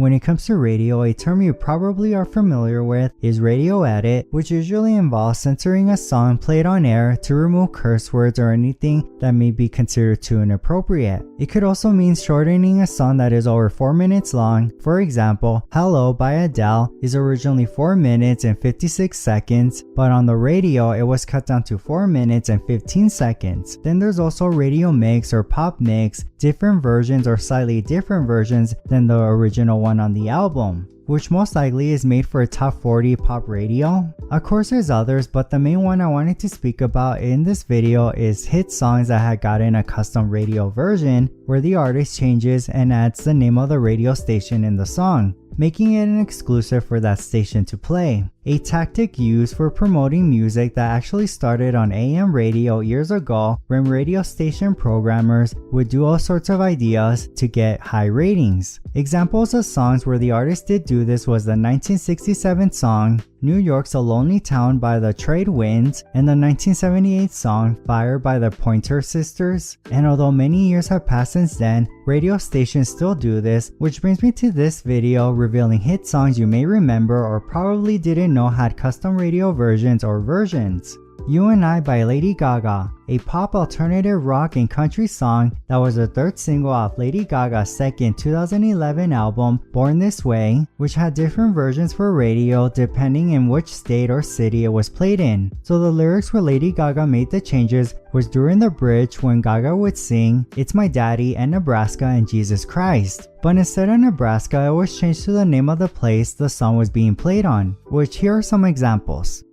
When it comes to radio, a term you probably are familiar with is radio edit, which usually involves censoring a song played on air to remove curse words or anything that may be considered too inappropriate. It could also mean shortening a song that is over 4 minutes long. For example, Hello by Adele is originally 4 minutes and 56 seconds, but on the radio it was cut down to 4 minutes and 15 seconds. Then there's also radio mix or pop mix, different versions or slightly different versions than the original one on the album, which most likely is made for a top 40 pop radio. Of course there's others, but the main one I wanted to speak about in this video is hit songs that had gotten a custom radio version where the artist changes and adds the name of the radio station in the song, making it an exclusive for that station to play. A tactic used for promoting music that actually started on AM radio years ago when radio station programmers would do all sorts of ideas to get high ratings. Examples of songs where the artist did do this was the 1967 song New York's a Lonely Town by the Trade Winds and the 1978 song Fire by the Pointer Sisters. And although many years have passed since then, radio stations still do this, which brings me to this video revealing hit songs you may remember or probably didn't know had custom radio versions or versions. You and I by Lady Gaga, a pop alternative rock and country song that was the third single off Lady Gaga's second 2011 album Born This Way, which had different versions for radio depending in which state or city it was played in. So the lyrics where Lady Gaga made the changes was during the bridge when Gaga would sing It's My Daddy and Nebraska and Jesus Christ. But instead of Nebraska, it was changed to the name of the place the song was being played on, which here are some examples.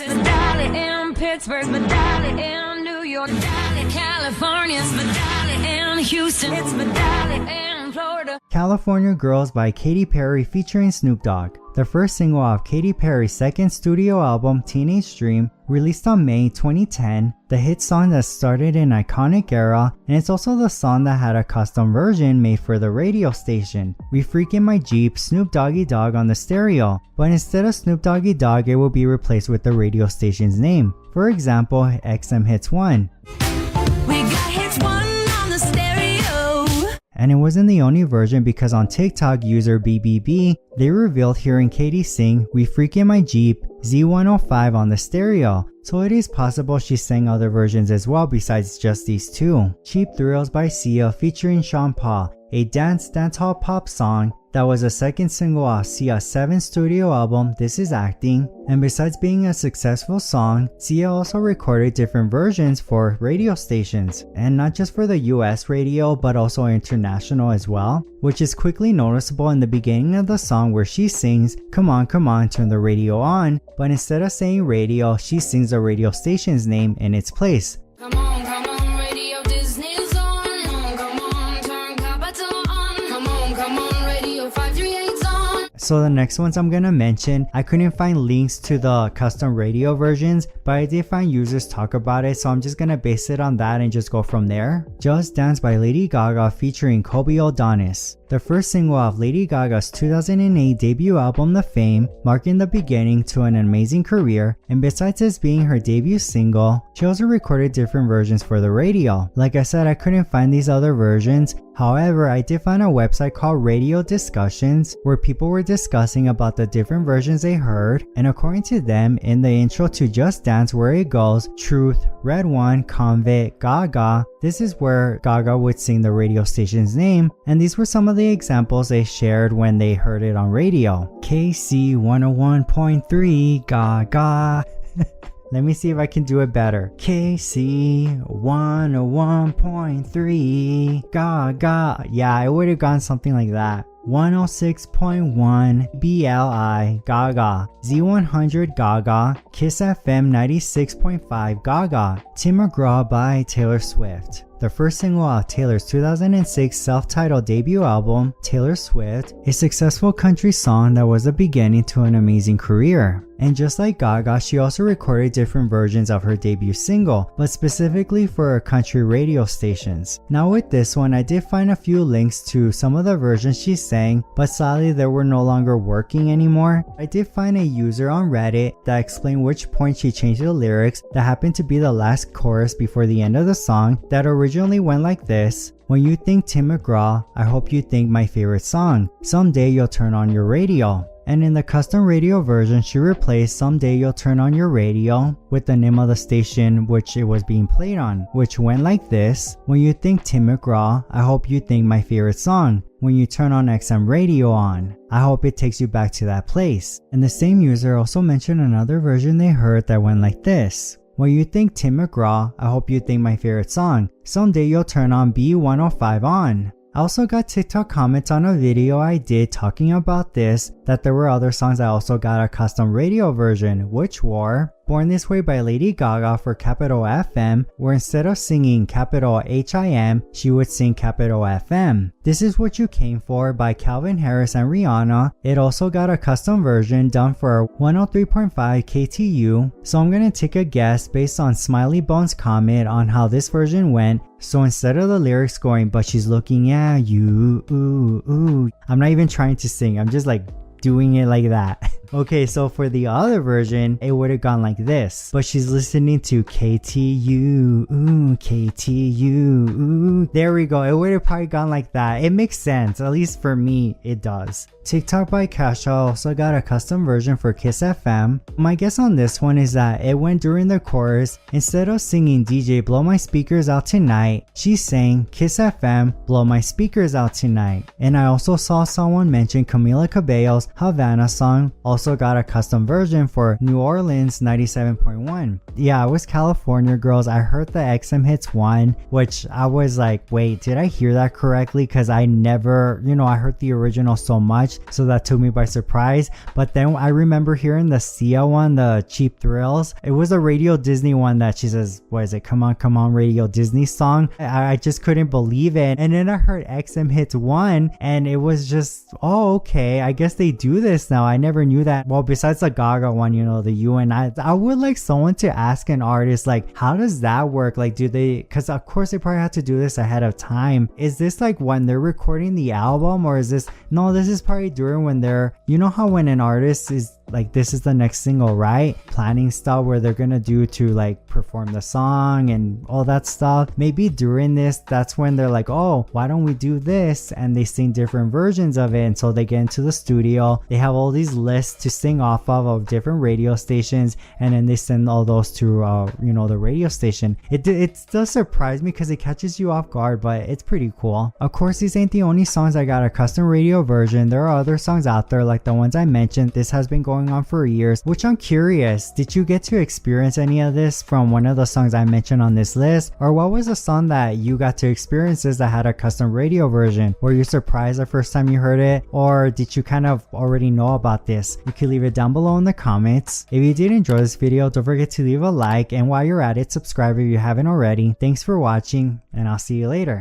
Medallion in Pittsburgh, medallion in New York, medallion California, medallion in Houston, it's medallion in Florida. California Girls by Katy Perry featuring Snoop Dogg, the first single off Katy Perry's second studio album Teenage Dream, released on May 2010, the hit song that started an iconic era, and it's also the song that had a custom version made for the radio station. We Freakin' My Jeep, Snoop Doggy Dogg on the stereo, but instead of Snoop Doggy Dogg, it will be replaced with the radio station's name. For example, XM Hits 1. We got hits 1 on the stereo. And it wasn't the only version because on TikTok user BBB, they revealed hearing Katy sing We Freakin' My Jeep Z105 on the stereo, so it is possible she sang other versions as well besides just these two. Cheap Thrills by Sia featuring Sean Paul, a dancehall pop song that was a second single off Sia's 7th studio album This Is Acting, and besides being a successful song, Sia also recorded different versions for radio stations, and not just for the US radio but also international as well, which is quickly noticeable in the beginning of the song where she sings come on, turn the radio on, but instead of saying radio, she sings the radio station's name in its place. Come on, radio Disney's on. Come on, turn Capital on. Come on, radio 538's on. So the next ones I'm gonna mention, I couldn't find links to the custom radio versions, but I did find users talk about it, so I'm just gonna base it on that and just go from there. Just Dance by Lady Gaga featuring Kobe O'Donis, the first single off Lady Gaga's 2008 debut album The Fame, marking the beginning to an amazing career, and besides this being her debut single, she also recorded different versions for the radio. Like I said, I couldn't find these other versions, however I did find a website called Radio Discussions where people were discussing about the different versions they heard, and according to them, in the intro to Just Dance where it goes Truth, Red One, Convict, Gaga, this is where Gaga would sing the radio station's name, and these were some of the examples they shared when they heard it on radio. KC 101.3 Gaga. Let me see if I can do it better. KC 101.3 Gaga. Yeah, I would have gone something like that. 106.1 BLI Gaga, Z100 Gaga, Kiss FM 96.5 Gaga, Tim McGraw by Taylor Swift. The first single off Taylor's 2006 self-titled debut album, Taylor Swift, a successful country song that was the beginning to an amazing career. And just like Gaga, she also recorded different versions of her debut single, but specifically for her country radio stations. Now with this one, I did find a few links to some of the versions she sang, but sadly they were no longer working anymore. I did find a user on Reddit that explained which point she changed the lyrics that happened to be the last chorus before the end of the song that originally originally went like this. When you think Tim McGraw, I hope you think my favorite song, Someday You'll Turn On Your Radio. And in the custom radio version, she replaced Someday You'll Turn On Your Radio with the name of the station which it was being played on, which went like this. When you think Tim McGraw, I hope you think my favorite song, when you turn on XM radio on. I hope it takes you back to that place. And the same user also mentioned another version they heard that went like this. When you think Tim McGraw, I hope you think my favorite song, Someday You'll Turn On B105 on. I also got TikTok comments on a video I did talking about this, that there were other songs that also got a custom radio version, which were Born This Way by Lady Gaga for capital FM, where instead of singing capital HIM, she would sing capital FM. This Is What You Came For by Calvin Harris and Rihanna. It also got a custom version done for 103.5 KTU, so I'm gonna take a guess based on Smiley Bones' comment on how this version went. So instead of the lyrics going, but she's looking at you, ooh, ooh, I'm not even trying to sing, I'm just like doing it like that. Okay, so for the other version, it would have gone like this. But she's listening to KTU, ooh, KTU, ooh. There we go. It would have probably gone like that. It makes sense. At least for me, it does. TikTok by Kasha also got a custom version for Kiss FM. My guess on this one is that it went during the chorus. Instead of singing DJ Blow My Speakers Out Tonight, she sang Kiss FM Blow My Speakers Out Tonight. And I also saw someone mention Camila Cabello's Havana song also got a custom version for New Orleans 97.1. Yeah, it was California Girls. I heard the XM Hits one, which I was like, wait, did I hear that correctly? Because I never, I heard the original so much, so that took me by surprise. But then I remember hearing the Sia one, the Cheap Thrills. It was a Radio Disney one that she says, what is it? Come on, Radio Disney song. I just couldn't believe it. And then I heard XM Hits one, and it was just, oh, okay, I guess they do this now. I never knew that. Well, besides the Gaga one, the you and I would like someone to ask an artist, like, how does that work? Like, do they, because of course they probably have to do this ahead of time. Is this like when they're recording the album, or is this, no, this is probably during when they're, how when an artist is like, this is the next single, right? Planning stuff where they're gonna do to like perform the song and all that stuff. Maybe during this, that's when they're like, oh, why don't we do this? And they sing different versions of it. And so they get into the studio, they have all these lists to sing off of different radio stations, and then they send all those to the radio station. It does surprise me because it catches you off guard, but it's pretty cool. Of course, these ain't the only songs I got a custom radio version. There are other songs out there like the ones I mentioned. This has been going on for years, which I'm curious, did you get to experience any of this from one of the songs I mentioned on this list? Or what was a song that you got to experience that had a custom radio version? Were you surprised the first time you heard it, or did you kind of already know about this? You can leave it down below in the comments. If you did enjoy this video, don't forget to leave a like, and while you're at it, subscribe if you haven't already. Thanks for watching, and I'll see you later.